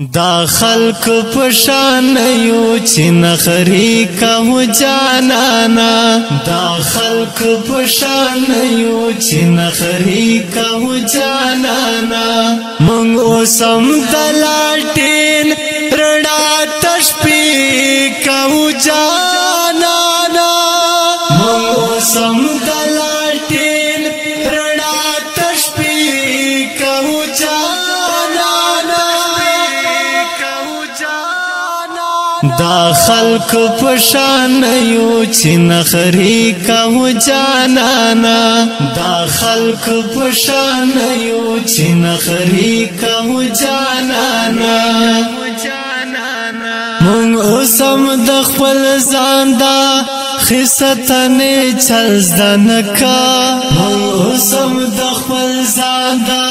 دا خلق پشان یو چې نخری کو جانانا دا خلق پشان یو چې نخری کو جانانا مونږ اوسم دلاټین رڼا تشپی کو جانانا مونږ اوسم دلاټین رڼا تشپی کو دا خلق پشان یو چې نخری کو جانانا دا خلق پشان یو چې نخری کو جانانا مونږ اوسم د خپل ځان دا خستنه چلزدنکا مونږ اوسم د خپل ځان دا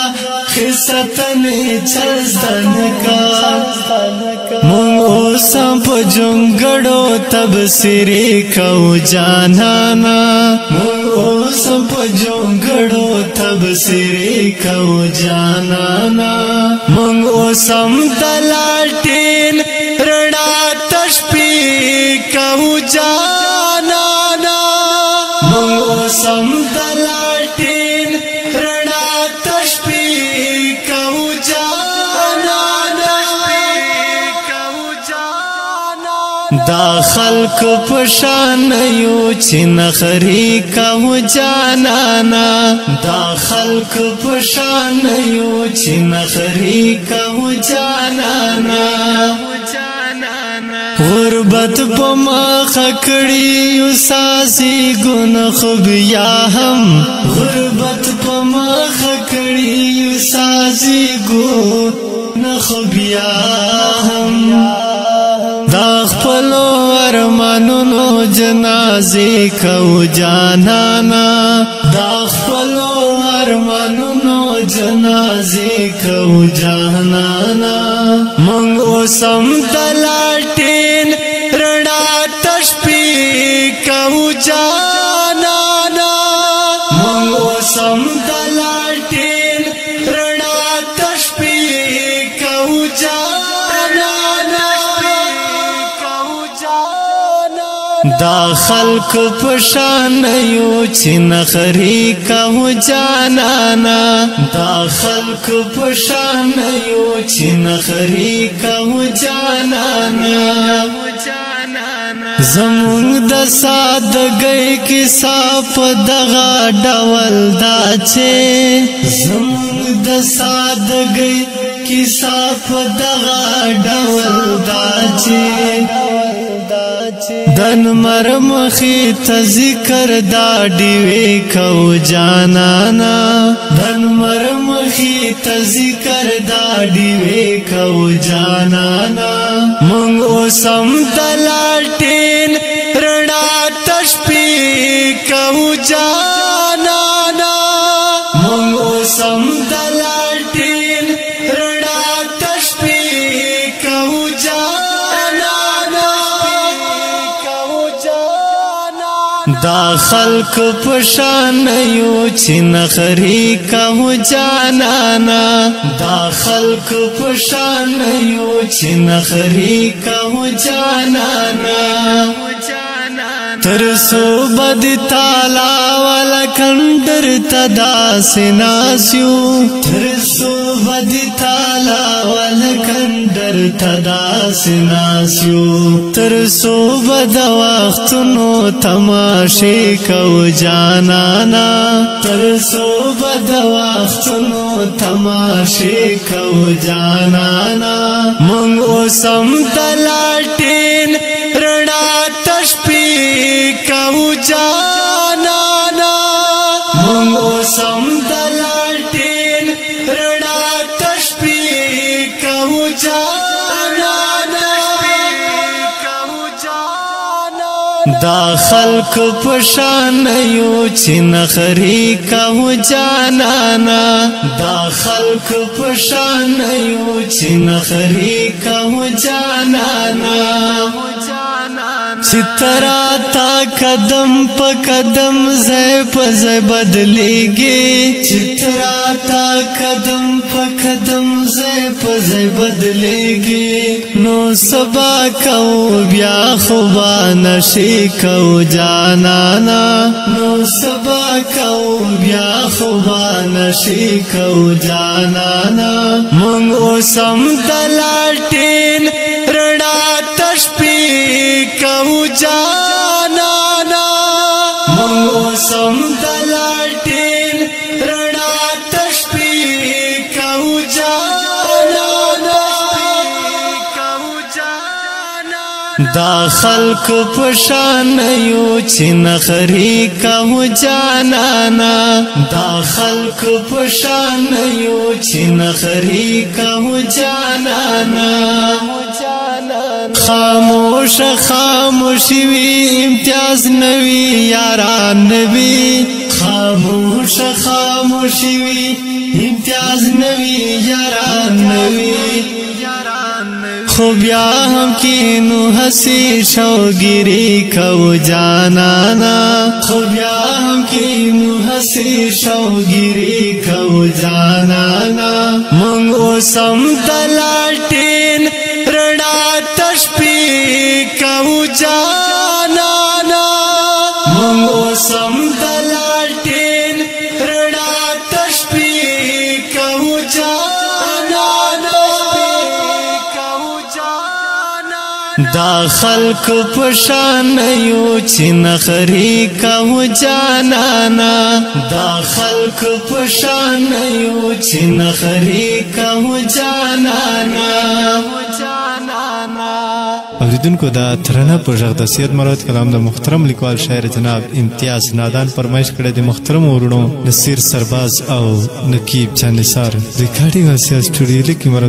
خستنه چلزدنکا مونږ اوسم په جونګړو تبصری کو جانانا مونږ اوسم په جونګړو تبصری کو جانانا مونږ اوسم دلاټین رڼا تشپی کو جانانا مونږ اوسم دلاټین رڼا تشپی کو جانانا دا خلق پشان یو چې نخری کو جانانا دا خلق پشان یو چې نخری کو جانانا غربت پمخ کړي یو ساسي ګن خو بیا هم غربت پمخ کړي یو ساسي ګن خو بیا هم دا خپل ارمانونو جنازې کو جانانا دا خپل ارمانونو جنازې کو جانانا مونږ اوسم دلاټین رڼا تشپی کو جانانا مونږ اوسم دلاټین رڼا تشپی کو جانانا دا خلق پشان یو چې نخری کو جانانا دا خلق پشان یو چې نخری کو جانانا زمونږ د سادګۍ کیسه په دغه ډول دا چې زمونږ د سادګۍ کیسه په دغه ډول دا چې دن مرمخی تا ذکر دا دیوی کو جانانا دن مرمخی تا ذکر دا دیوی کو جانانا مونږ اوسم دلاټین رڼا تشپی کو جانانا مونږ اوسم دلاټین رڼا تشپی کو دا خلق پشان یو چې نخری کو جانانا دا خلق پشان یو چې نخری کو جانانا ترسو بد تالا والا کندر تدا سناسیو ترسو بد تالا والا کندر تدا سناسیو ترسو بد وختنو تماشی کو جانانا ترسو بد وختنو تماشی کو جانانا مونږ اوسم دلاټین رڼا تشپی کو جانانا مونږ اوسم دلاټین رڼا تشپی کو جانانا دا خلق پشان یو چې نخری کو جانانا دا خلق پشان یو چې نخری کو جانانا چترا تا قدم پا قدم زی پا زی بدلیگی چترا تا قدم پا قدم زی زای په زای بدلېږي نو سبا کو بیا خوبا نشي کو جانانا نو سبا کو بیا خوبا نشي کو جانانا مونږ اوسم دلاټین رڼا تشپی کو جانانا مونږ اوسم دلاټین رڼا تشپی کو جانانا دا خلق پشان یو چې نخري کو جانانا دا خلق پشان یو چې نخري کو جانانا خاموش خاموش وی امتیاز نوی یاران نوی خاموش خاموش وی امتیاز نوی یاران نوی خو بیا هم کینو حسی شوگیری کو جانانا خو بیا هم کینو حسی شوگیری کو جانانا مونږ اوسم دلاټین رڼا تشپی کو جانانا مونږ اوسم دلاټین رڼا تشپی کو جانانا دا خلق پشان یو چې نخري کو جانانا دا خلق پشان یو چې نخري کو جانانا اوریدونکو دا ترانه په غږ د سید مراد کلام د محترم لیکوال شاعر جناب امتیاز نادان فرمایش کړی د محترم ورونو نصیر سرباز او نقیب جان نثار ریکارډینګ اسیا سټوډیو کې مراد